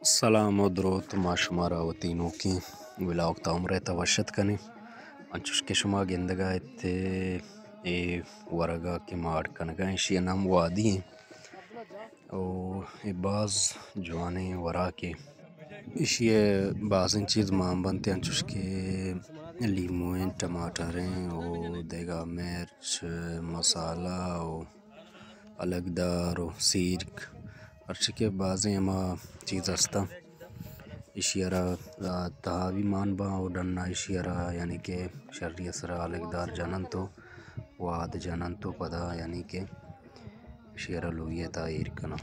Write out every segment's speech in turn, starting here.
سلام و درود ما شما را و تینوں کی ولاگ تا عمره توشد کنی انچوش که شما گندگاه ای ورگا که ما اڑکنگا ایشی نام وادی ہیں او ای باز جوانے ورا کے ایشی باز ان چیز مام بنتے انچوش کے لیمویں ٹماٹریں او دیگا مرچ مسالہ او الگ دار و سیرک ہرچی کے بعضیں اما چیز ہستا اشیارا تہاوی مان با او ڈننا اشیارا یعنی کہ شرری اسرا الگ دار جانن تو واد جانن تو پدا یعنی کہ اشیارا لویے تا ایر کنا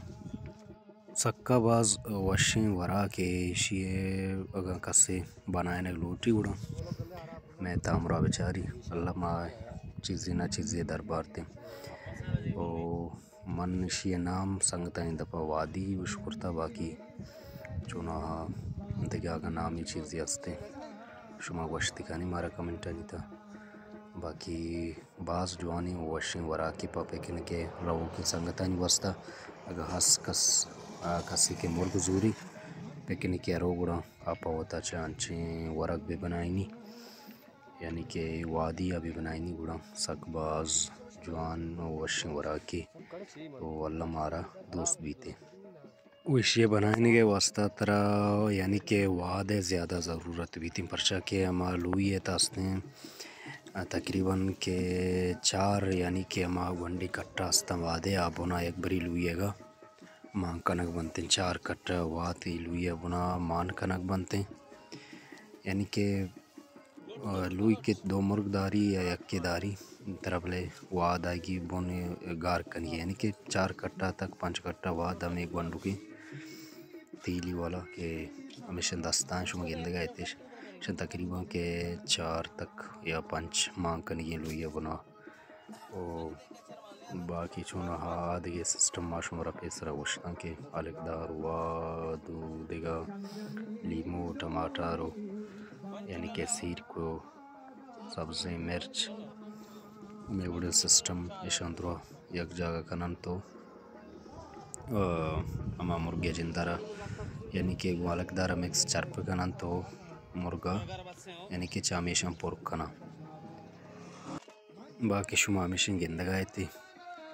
سکا باز وشیں ورا کے اشیے اگا کسے بنائنے لوٹی اڑا میں تامرا بیچاری اللہ ما چیزی نہ چیزی دربار تے او من اشی نام سنگتا ہیں دپا وادی وشکرتا باقی چونا دیگه آگا نامی چیزی هسته شما گوشتی کنی مارا کمنٹا نیتا باقی باز جوانی وشین وراکی پا پیکن کے رو کی سنگتانی وستا اگر ہس کسی کے مرگ زوری پیکن کے رو گڑا آپا ہوتا چانچیں ورگ بھی بنائنی یعنی کہ وادی بھی بنائنی گڑا سک باز جوان وشین وراکی وہ اللہ مارا دوست بیتے وشی بنانے کے واسطہ ترا یعنی کہ واد زیادہ ضرورت بھی تھی پرچہ کہ ہما لوئی تاستے تقریباً کہ 4 یعنی کہ ہما گنڈی کٹا ہستا وادے آبونا ایک بری لوئی گا مان کنک بنتے 4 کٹا واتی لوئی بنا مان کنک بنتے یعنی کہ لوئی کے 2 مرگ داری یا یک داری طرفلے واد آئے گی بونے گار کنی یعنی کہ 4 کٹا تک 5 کٹا واد ہم ایک گنڈو کی تیلی والا کہ ہمیشہ دستان شما گندگا ایتے شن تقریباً کہ 4 تک یا 5 مان کنی لوئی بنا او باقی چونا آدھگے سسٹم ما شمارا پیسرا گوشتاں کہ الگ دار وادو دیگا لیمو ٹماٹارو یعنی کہ سیر کو سبزیں مرچ میوڑے سسٹم ایشان دروا یک جاگہ کنن تو اما مرگے جندارا یعنی کہ گوالک دارا مکس چرپ کنن تو مرگا یعنی کہ چامیشان پورک کنا باقی شما ہمیشن گندگاہ تی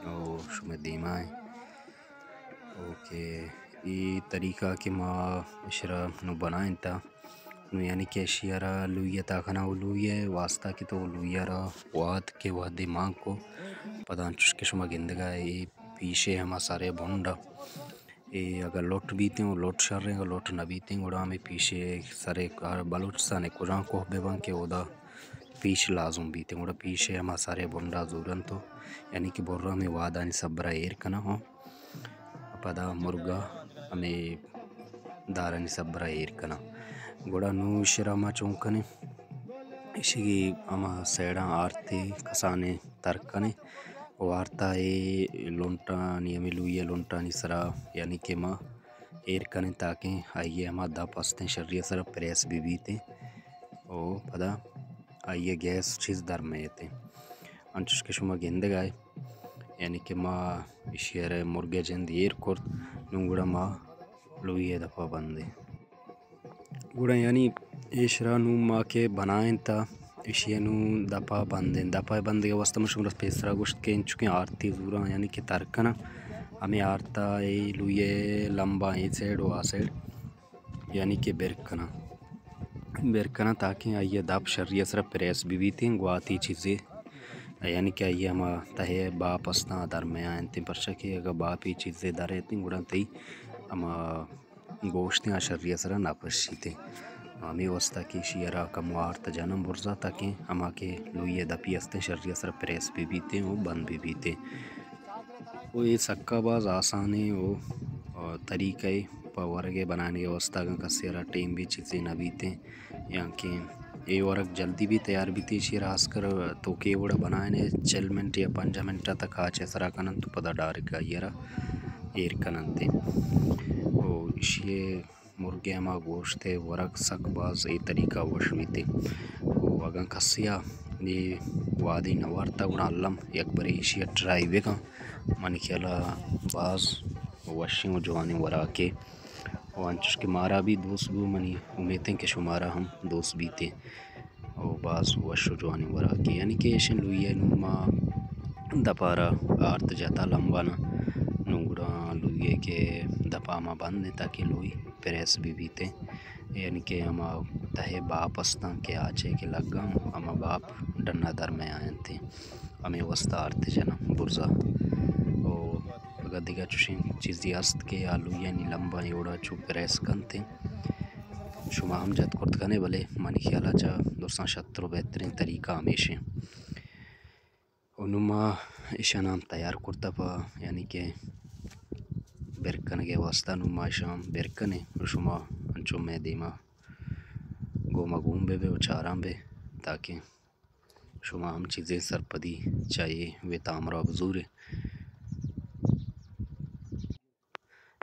او شما دیما ہے اوکے ای طریقہ کہ ما اشرا نو بنائیں تا نو یعنی کہ اشیارا لوئی تا کنا او لوئی واسطہ کی تو لوئی را واد کے وادی ماں کو پدان چوش کے شما گندگاہ ای پیشے ہما سارے بھونڈا ای اگر لوٹ بیتے ہیں لوٹ شر رہے ہیں اگر لوٹ نہ بیتے ہیں گوڑا ہمیں پیشے سارے بلوچستان کجاں کوہ بے بان کے اودا پیش لازم بیتے ہیں گوڑا پیشے ہما سارے بھونڈا زورن تو یعنی کہ برا ہمیں وادانی سبرا ایر کنا ہوں پدا مرگا ہمیں دارانی سبرا ایر کنا گوڑا نو شرا ما چونکنے اشی اما سیڑاں آرتے کسانے ترکنے وارتا لونٹانی ہمیں لوئی لونٹانی سرا یعنی کہ ما ایر کنے تاکہ آئیے ہما دا پستیں شرری سرا پریس بھی بیتے او پدا آئیے گیس چیز در میتے انچوش کے شما گندگائے یعنی کہ ما اشیر مرگے جند ایر کرد نونگوڑا ما لوئی دفعہ بندے گوڑا یعنی ایشرا نو ما کے بنائیں تا اشیا نو دپا بندے واسطہ مشمرا پیسرا گوشت کے انچکیں آرتی زورا یعنی کہ ترکنا ہمیں آرتا ای لوئی لمبا ای سیڈ و آ سیڈ یعنی کہ برکنا تاکہ آئیے دپ شرری سرا پریس بھی بیتے ہیں گواتی چیزیں یعنی کہ آئیے ہما تہے باپ اسنا درمیان انتی پرچہ کہ اگر باپی چیزیں در رہتی گوڑا تی ہما گوشتیں شرری سرا ناپشیتے ہمیں واسطہ کی شیرا کموار تجانم برزا تاکہ ہما کے لوئی دپی استے شرری سرا پریس بھی بیتے وہ بند بھی بیتے وہ یہ سکا باز آسانے وہ طریقہ پا ورگے بنانے کے واسطہ کا سیرا ٹیم بھی چیزیں نہ بیتے یہاں کہ یہ ورگ جلدی بھی تیار بھی تی شیر آس کر تو کہ وڑا بنائے 4 منٹ یا 5 منٹ تک آچے سرا کنن تو پدا ڈارکا یہ ایر کنن تے وہ اشیے مرگے ہما گوشت ورگ سک باز ای طریقہ وشمیتے وہ اگاں کسیا یہ وادی نوارتا گنا علم یک بری اشیاء ٹرائی ویگا منی خیالہ باز وشنگ جوانی ورا کے اور انچوش کے مارا بھی دوست بو منی امیدیں کہ شمارا ہم دوست بھی تھے اور بعض وشو جوانی ورا کے یعنی کہ ایشن لوئی نما دپارا آرت جاتا لمبانا نونگڑا لوئی کہ دپا ما بند تاکہ لوئی پریس بھی بیتے یعنی کہ ہما تہے باپ استا کہ آچے کہ لگا ہما باپ ڈنا در میں آئیں تھے ہمیں وستا آرت جنا برزا او اگر دیگا چوشیں چیزی است کہ آلو یعنی لمبا یوڑا چو پریس کنتے شما ہم جد کرد کنے بلے منی خیالہ چا دوستان شتر بہترین طریقہ ہمیشہ نما اشانام تیار کرتا پا یعنی کہ برکنگے واسطہ نما اشام برکنے شما انچو میں دیما گوما گوم بے و چارام بے تاکہ شما ہم چیزیں سرپدی چاہیے وے تامرا بزور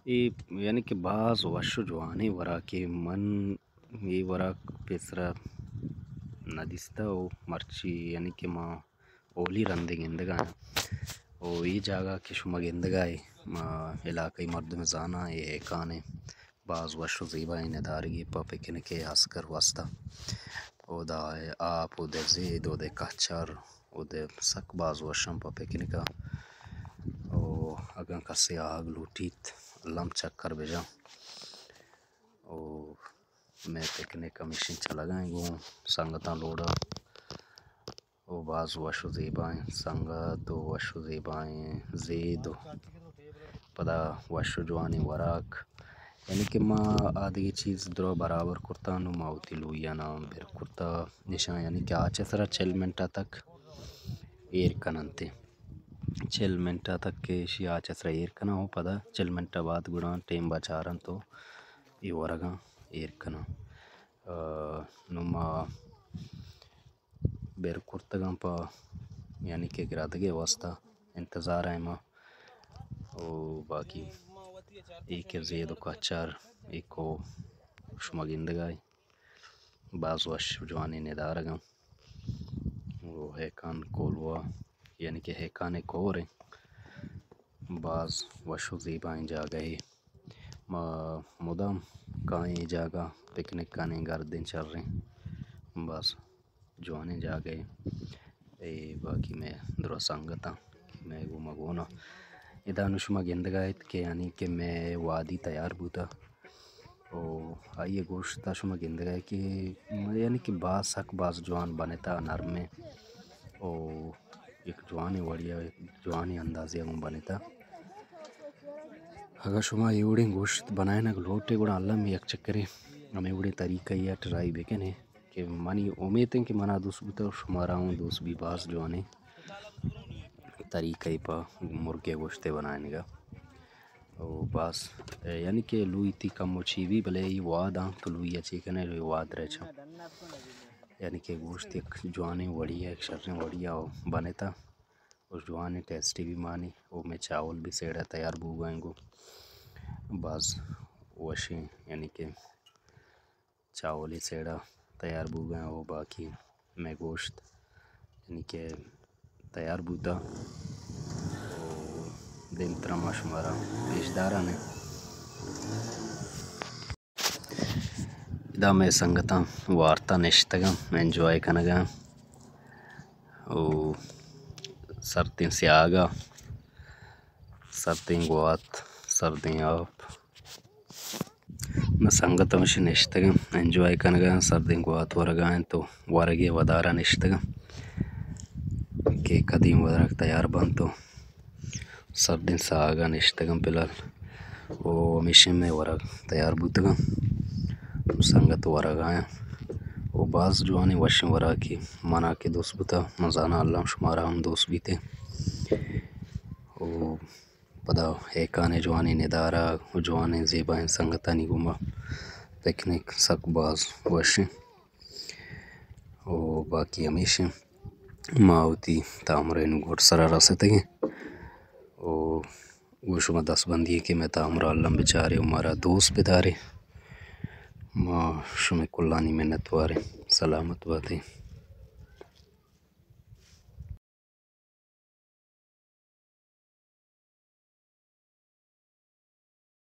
یعنی کہ بعض وشو جوانے ورا کہ من یہ ورا پیسرا ندیستا او مرچی یعنی کہ ماں اولی رندے گندگا او یہ جاگہ کہ شما گندگائے علاقائی مردم زانا یہ ایکانے بعض وشو زیبائی ندارگی پا پکنے کے اسکر واسطہ او دا آپ او دے زید او دے کچر او دے سک بعض وشم پا پکنے کا او اگن کسی آگ لوٹیت لم چکر بجا او میں پکنے کا مشین چلا گئیں گو سنگتاں لوڑا او بعض وشو زیبائیں سنگت او وشو زیبائیں زید پدا وشو جوانی وراک یعنی کہ ما آدھی چیز درو برابر کرتا نو ماوتی لویا نام بیر کرتا نشان یعنی کہ آچے سرا 40 منٹا تک ایر کننتے 40 منٹا تک کہ شی آچے سرا ایر کنا ہو پدا 40 منٹا بعد گڑان ٹیم بچارن تو یہ ورگاں ایر کنا نو ما بیر کرتگاں پا یعنی کہ گرادگے واسطہ انتظار ہے ما او باقی ایک زید و کچر ایکو شما گندگائی بعض وش جوانی ندارگاں وہ ہیکان کولوا یعنی کہ ہیکانے کوریں بعض وشو زیبائیں جاگہی مدام کائیں جاگہ پکنک کانے گردیں چل رہیں بس جوانے جاگئے باقی میں درو سنگتا میں گو مگونا ادانو شما گندگایت کہ یعنی کہ میں وادی تیار بوتا او آئیے گوشتا شما گندگائے کہ یعنی کہ بعض سک بعض جوان بنتا نرمے او ایک جوانی وڑیا جوانی اندازی ہم بنتا اگر شما ایوڑیں گوشت بنائے نا لوٹے گوڑا اللہ میں یک چکرے ہمیں ایوڑے طریقہ یا ٹرائی بکنے کہ منی امید ہے کہ منا دوست بتا شمارا ہوں دوست بھی بعض جوانے طریقہ پا مرغے گوشتے بنائیں گا او بعض یعنی کہ لوئی تی کم و چیوی بلے یہ واد آن تو لوئی اچھی کنے لوئی واد رہ چھا یعنی کہ گوشت ایک جوانے وڑیا ایک شرن وڑیا بنے تا اس جوانے ٹیسٹی بھی مانی او میں چاول بھی سیڑا تیار بو گئیں گو بعض وشیں یعنی کہ چاولی سیڑا تیار بو گئیں او باقی میں گوشت یعنی کہ تیار بوتا دن ترما شمارا پیشدارا نے دا میں سنگتا وارتا نشتگا انجوائے کنگا او سردین سیاگا سردین گوات سردین آپ میں سنگتا مشی نشتگا انجوائے کنگا سردین گوات ورگائیں تو ورگی ودارا نشتگا کہ قدیم ودارک تیار بان تو سردین ساگا نشتگا پلال او ہمیشہ میں ورگ تیار بوتگا سنگت ورگائیں او بعض جوانی وشن ورا کی منا کے دوست بتا مزانا اللہ شمارا ہم دوست بھی تھے او پدا ایکانے جوانی ندارا جوانے زیبائیں سنگتانی گما پکنک سک باز وشن او باقی ہمیشہ ماوتی تامرین گوٹ سرا رستے گے او گوشو میں دس بندی ہے کہ میں تامرہ اللہ بچارے ہمارا دوست بدارے ما شمی کلانی منت وارے سلامت باتے